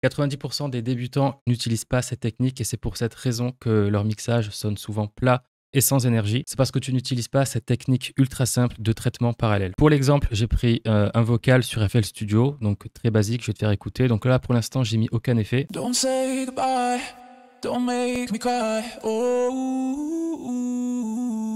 90% des débutants n'utilisent pas cette technique et c'est pour cette raison que leur mixage sonne souvent plat et sans énergie. C'est parce que tu n'utilises pas cette technique ultra simple de traitement parallèle. Pour l'exemple, j'ai pris un vocal sur FL Studio, donc très basique, je vais te faire écouter. Donc là, pour l'instant, j'ai mis aucun effet. Don't say goodbye, don't make me cry. Oh.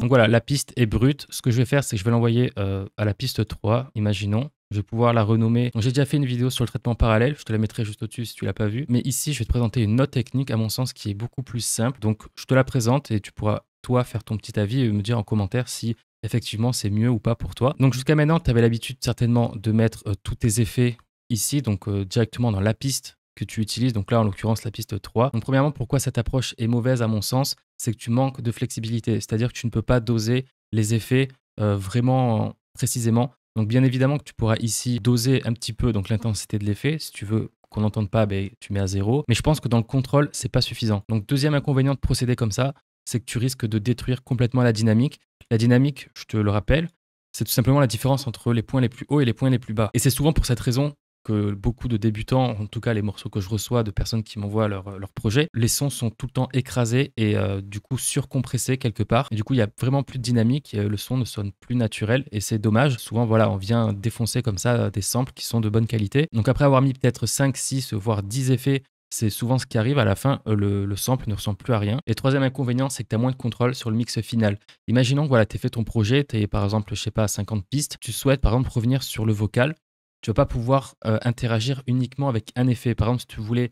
Donc voilà, la piste est brute. Ce que je vais faire, c'est que je vais l'envoyer à la piste 3, imaginons. Je vais pouvoir la renommer. Donc j'ai déjà fait une vidéo sur le traitement parallèle, je te la mettrai juste au-dessus si tu l'as pas vue. Mais ici, je vais te présenter une autre technique, à mon sens, qui est beaucoup plus simple. Donc je te la présente et tu pourras, toi, faire ton petit avis et me dire en commentaire si effectivement c'est mieux ou pas pour toi. Donc jusqu'à maintenant, tu avais l'habitude certainement de mettre tous tes effets ici, donc directement dans la piste que tu utilises. Donc là, en l'occurrence, la piste 3. Donc premièrement, pourquoi cette approche est mauvaise à mon sens, c'est que tu manques de flexibilité. C'est-à-dire que tu ne peux pas doser les effets vraiment précisément. Donc bien évidemment que tu pourras ici doser un petit peu donc l'intensité de l'effet. Si tu veux qu'on n'entende pas, ben, tu mets à 0. Mais je pense que dans le contrôle, c'est pas suffisant. Donc deuxième inconvénient de procéder comme ça, c'est que tu risques de détruire complètement la dynamique. La dynamique, je te le rappelle, c'est tout simplement la différence entre les points les plus hauts et les points les plus bas. Et c'est souvent pour cette raison que beaucoup de débutants, en tout cas les morceaux que je reçois de personnes qui m'envoient leur projet, les sons sont tout le temps écrasés et du coup surcompressés quelque part. Et du coup, il n'y a vraiment plus de dynamique, et, le son ne sonne plus naturel et c'est dommage. Souvent, voilà, on vient défoncer comme ça des samples qui sont de bonne qualité. Donc après avoir mis peut-être 5, 6, voire 10 effets, c'est souvent ce qui arrive à la fin, le sample ne ressemble plus à rien. Et troisième inconvénient, c'est que tu as moins de contrôle sur le mix final. Imaginons que voilà, tu as fait ton projet, tu es par exemple, je sais pas, 50 pistes, tu souhaites par exemple revenir sur le vocal. Tu ne vas pas pouvoir interagir uniquement avec un effet. Par exemple, si tu voulais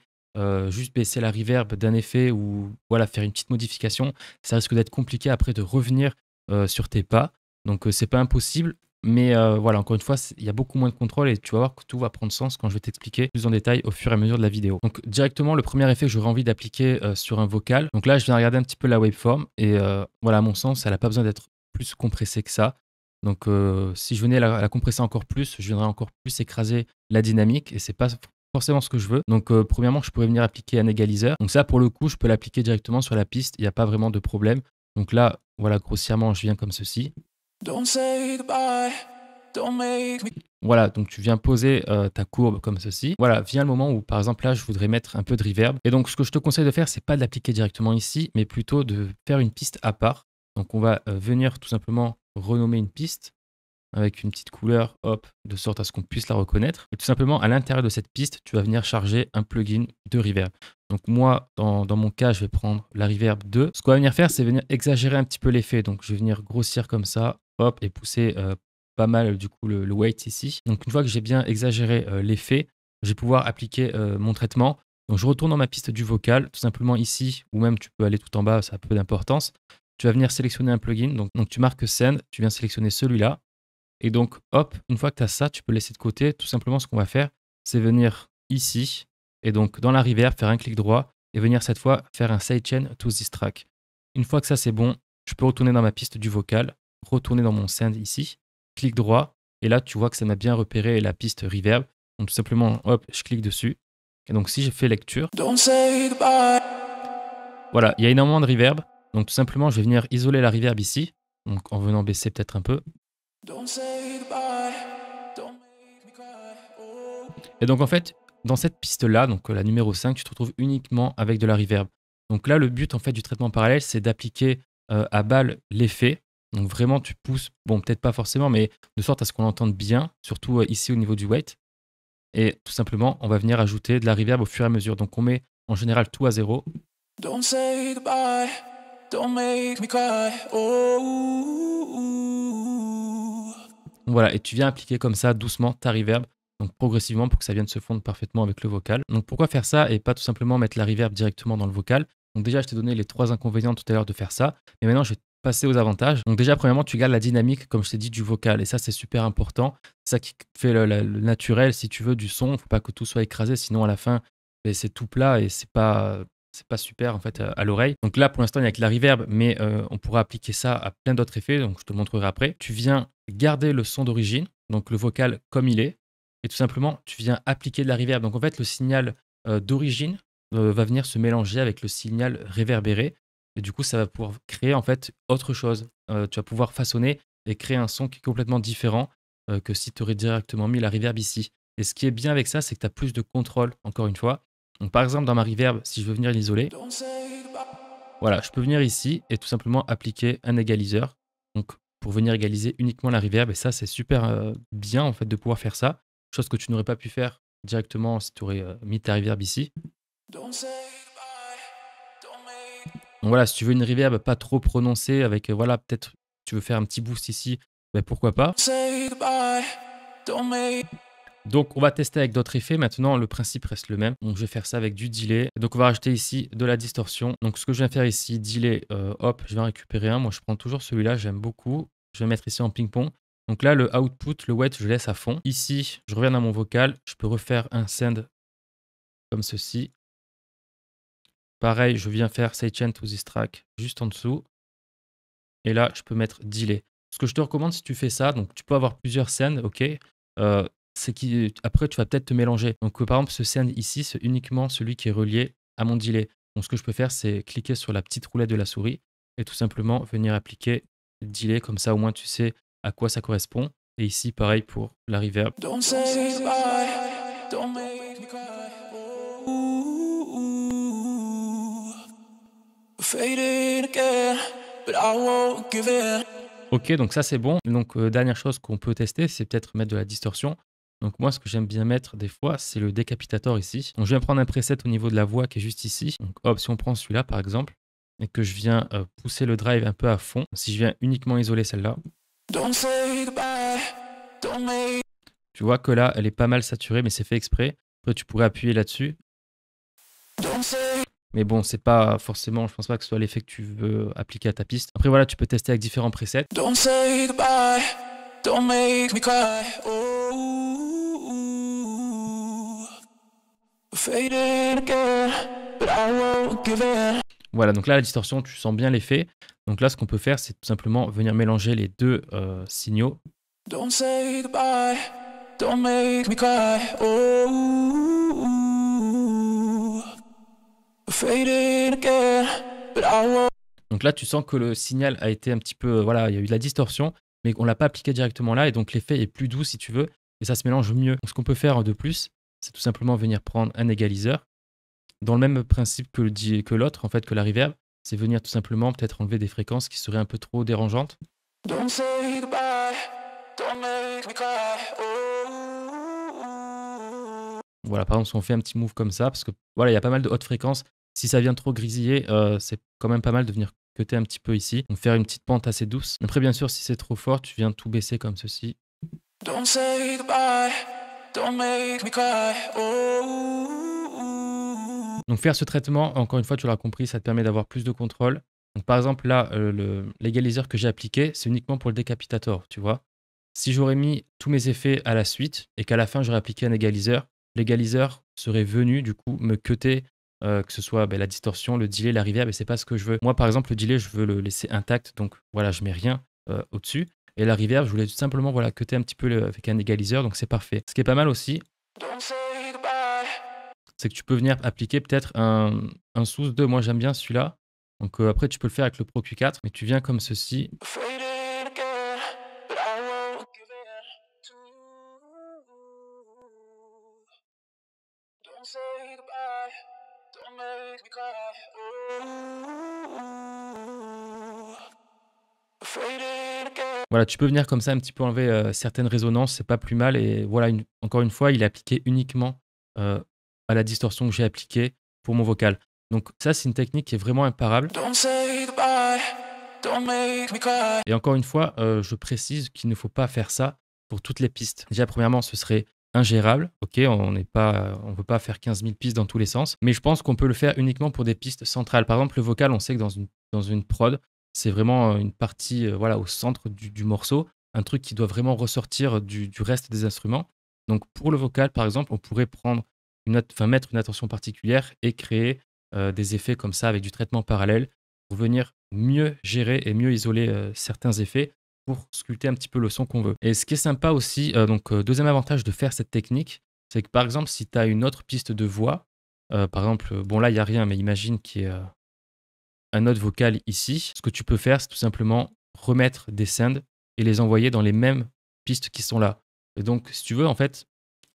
juste baisser la reverb d'un effet ou voilà, faire une petite modification, ça risque d'être compliqué après de revenir sur tes pas. Donc, c'est pas impossible. Mais voilà, encore une fois, il y a beaucoup moins de contrôle et tu vas voir que tout va prendre sens quand je vais t'expliquer plus en détail au fur et à mesure de la vidéo. Donc, directement, le premier effet que j'aurais envie d'appliquer sur un vocal. Donc là, je viens regarder un petit peu la waveform et voilà, à mon sens, elle n'a pas besoin d'être plus compressée que ça. Donc, si je venais à la compresser encore plus, je viendrais encore plus écraser la dynamique et c'est pas forcément ce que je veux. Donc, premièrement, je pourrais venir appliquer un égaliseur. Donc ça, pour le coup, je peux l'appliquer directement sur la piste. Il n'y a pas vraiment de problème. Donc là, voilà, grossièrement, je viens comme ceci. Don't say goodbye, don't make me. Voilà, donc tu viens poser ta courbe comme ceci. Voilà, vient le moment où, par exemple, là, je voudrais mettre un peu de reverb. Et donc, ce que je te conseille de faire, c'est pas de l'appliquer directement ici, mais plutôt de faire une piste à part. Donc, on va venir tout simplement renommer une piste avec une petite couleur, hop, de sorte à ce qu'on puisse la reconnaître. Et tout simplement, à l'intérieur de cette piste, tu vas venir charger un plugin de reverb. Donc moi, dans mon cas, je vais prendre la reverb 2. Ce qu'on va venir faire, c'est venir exagérer un petit peu l'effet. Donc je vais venir grossir comme ça, hop, et pousser pas mal du coup le weight ici. Donc une fois que j'ai bien exagéré l'effet, je vais pouvoir appliquer mon traitement. Donc je retourne dans ma piste du vocal, tout simplement ici, ou même tu peux aller tout en bas, ça a peu d'importance. Tu vas venir sélectionner un plugin. Donc tu marques Send, tu viens sélectionner celui-là. Et donc, hop, une fois que tu as ça, tu peux laisser de côté. Tout simplement, ce qu'on va faire, c'est venir ici, et donc dans la reverb, faire un clic droit, et venir cette fois faire un sidechain to this track. Une fois que ça, c'est bon, je peux retourner dans ma piste du vocal, retourner dans mon send ici, clic droit, et là, tu vois que ça m'a bien repéré la piste reverb. Donc, tout simplement, hop, je clique dessus. Et donc, si je fais lecture, Don't say goodbye. voilà, il y a énormément de reverb. Donc, tout simplement, je vais venir isoler la reverb ici, donc en venant baisser peut-être un peu. Don't say goodbye, don't make me cry. Oh. Et donc en fait, dans cette piste-là, donc la numéro 5, tu te retrouves uniquement avec de la reverb. Donc là, le but en fait du traitement parallèle, c'est d'appliquer à balle l'effet. Donc vraiment, tu pousses, bon peut-être pas forcément, mais de sorte à ce qu'on l'entende bien, surtout ici au niveau du weight. Et tout simplement, on va venir ajouter de la reverb au fur et à mesure. Donc on met en général tout à 0. Don't say goodbye, don't make me cry. Oh. Voilà, et tu viens appliquer comme ça doucement ta reverb, donc progressivement pour que ça vienne se fondre parfaitement avec le vocal. Donc pourquoi faire ça et pas tout simplement mettre la reverb directement dans le vocal? Donc déjà, je t'ai donné les 3 inconvénients tout à l'heure de faire ça, mais maintenant je vais passer aux avantages. Donc déjà, premièrement, tu gardes la dynamique, comme je t'ai dit, du vocal, et ça c'est super important. C'est ça qui fait le naturel, si tu veux, du son. Il ne faut pas que tout soit écrasé, sinon à la fin, ben, c'est tout plat et c'est pas super en fait à l'oreille. Donc là, pour l'instant, il n'y a que la reverb, mais on pourra appliquer ça à plein d'autres effets, donc je te le montrerai après. Tu viens garder le son d'origine, donc le vocal comme il est, et tout simplement, tu viens appliquer de la reverb. Donc en fait, le signal d'origine va venir se mélanger avec le signal réverbéré, et du coup, ça va pouvoir créer en fait autre chose. Tu vas pouvoir façonner et créer un son qui est complètement différent que si tu aurais directement mis la reverb ici. Et ce qui est bien avec ça, c'est que tu as plus de contrôle, encore une fois. Donc, par exemple, dans ma reverb, si je veux venir l'isoler, Don't say goodbye. voilà, je peux venir ici et tout simplement appliquer un égaliseur. Donc, pour venir égaliser uniquement la reverb. Et ça, c'est super bien en fait de pouvoir faire ça. Chose que tu n'aurais pas pu faire directement si tu aurais mis ta reverb ici. Don't say goodbye. Don't make. Donc voilà, si tu veux une reverb pas trop prononcée avec, voilà, peut-être tu veux faire un petit boost ici, ben pourquoi pas. Say goodbye. Don't make. Donc on va tester avec d'autres effets. Maintenant, le principe reste le même. Donc je vais faire ça avec du delay. Donc on va rajouter ici de la distorsion. Donc ce que je viens faire ici, delay, hop, je vais en récupérer un. Moi, je prends toujours celui-là, j'aime beaucoup. Je vais mettre ici en ping-pong. Donc là, le output, le wet, je laisse à fond. Ici, je reviens dans mon vocal. Je peux refaire un send comme ceci. Pareil, je viens faire say chain to this track juste en dessous. Et là, je peux mettre delay. Ce que je te recommande si tu fais ça, donc tu peux avoir plusieurs scènes, ok, c'est qu'après tu vas peut-être te mélanger. Donc par exemple, ce scène ici, c'est uniquement celui qui est relié à mon delay. Donc ce que je peux faire, c'est cliquer sur la petite roulette de la souris et tout simplement venir appliquer le delay. Comme ça, au moins tu sais à quoi ça correspond. Et ici, pareil pour la reverb. Don't say goodbye. Don't make me cry. Ooh, fading again, but I won't give in. Ok, donc ça c'est bon. Donc dernière chose qu'on peut tester, c'est peut-être mettre de la distorsion. Donc moi, ce que j'aime bien mettre des fois, c'est le décapitator ici. Donc je viens prendre un preset au niveau de la voix qui est juste ici. Donc hop, si on prend celui-là par exemple, et que je viens pousser le drive un peu à fond, si je viens uniquement isoler celle-là, Don't say goodbye. Don't make. tu vois que là, elle est pas mal saturée, mais c'est fait exprès. Après, tu pourrais appuyer là-dessus. Don't say. Mais bon, c'est pas forcément, je pense pas que ce soit l'effet que tu veux appliquer à ta piste. Après voilà, tu peux tester avec différents presets. Don't say goodbye. Don't make me cry. Ooh, fading again, but I won't give in. Voilà, donc là, la distorsion, tu sens bien l'effet. Donc là, ce qu'on peut faire, c'est tout simplement venir mélanger les deux signaux. Don't say goodbye. Don't make me cry. Ooh, fading again, but I won't. Donc là, tu sens que le signal a été un petit peu, voilà, il y a eu de la distorsion, mais on l'a pas appliqué directement là, et donc l'effet est plus doux si tu veux, et ça se mélange mieux. Donc ce qu'on peut faire de plus, c'est tout simplement venir prendre un égaliseur, dans le même principe que l'autre, en fait, que la reverb, c'est venir tout simplement peut-être enlever des fréquences qui seraient un peu trop dérangeantes. Don't say goodbye. Don't make me cry. Ooh. Voilà, par exemple, si on fait un petit move comme ça, parce que voilà, il y a pas mal de hautes fréquences. Si ça vient trop grisiller, c'est quand même pas mal de venir cutter un petit peu ici. Donc faire une petite pente assez douce. Après, bien sûr, si c'est trop fort, tu viens tout baisser comme ceci. Don't say goodbye. Don't make me cry. Ooh. Donc faire ce traitement, encore une fois, tu l'auras compris, ça te permet d'avoir plus de contrôle. Donc par exemple, là, l'égaliseur que j'ai appliqué, c'est uniquement pour le décapitator, tu vois. Si j'aurais mis tous mes effets à la suite et qu'à la fin, j'aurais appliqué un égaliseur, l'égaliseur serait venu, du coup, me cutter, que ce soit la distorsion, le delay, la reverb, et c'est pas ce que je veux. Moi, par exemple, le delay, je veux le laisser intact, donc voilà, je mets rien au-dessus. Et la reverb, je voulais tout simplement cutter un petit peu avec un égaliseur, donc c'est parfait. Ce qui est pas mal aussi, Don't say goodbye. c'est que tu peux venir appliquer peut-être un sous 2. Moi, j'aime bien celui-là. Donc après, tu peux le faire avec le Pro Q4, mais tu viens comme ceci. Fading again, but I won't give in. Don't say goodbye. Don't make me cry. Ooh, fading again. Voilà, tu peux venir comme ça un petit peu enlever certaines résonances, c'est pas plus mal. Et voilà, encore une fois, il est appliqué uniquement à la distorsion que j'ai appliquée pour mon vocal. Donc ça, c'est une technique qui est vraiment imparable. Don't say goodbye. Don't make me cry. Et encore une fois, je précise qu'il ne faut pas faire ça pour toutes les pistes. Déjà, premièrement, ce serait ingérable. Ok, on ne peut pas faire 15 000 pistes dans tous les sens. Mais je pense qu'on peut le faire uniquement pour des pistes centrales. Par exemple, le vocal, on sait que dans une prod, c'est vraiment une partie voilà, au centre du morceau. Un truc qui doit vraiment ressortir du reste des instruments. Donc pour le vocal, par exemple, on pourrait mettre une attention particulière et créer des effets comme ça avec du traitement parallèle pour venir mieux gérer et mieux isoler certains effets pour sculpter un petit peu le son qu'on veut. Et ce qui est sympa aussi, deuxième avantage de faire cette technique, c'est que par exemple, si tu as une autre piste de voix, par exemple, bon là, il n'y a rien, mais imagine qu'il y ait un autre vocal ici. Ce que tu peux faire, c'est tout simplement remettre des sends et les envoyer dans les mêmes pistes qui sont là. Et donc, si tu veux, en fait,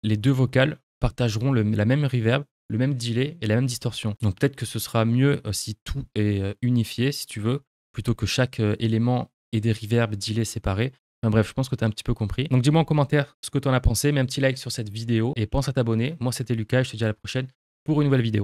les deux vocals partageront la même reverb, le même delay et la même distorsion. Donc peut-être que ce sera mieux si tout est unifié, si tu veux, plutôt que chaque élément ait des reverbs, delay séparés. Enfin bref, je pense que tu as un petit peu compris. Donc dis-moi en commentaire ce que tu en as pensé, mets un petit like sur cette vidéo et pense à t'abonner. Moi c'était Lucas, je te dis à la prochaine pour une nouvelle vidéo.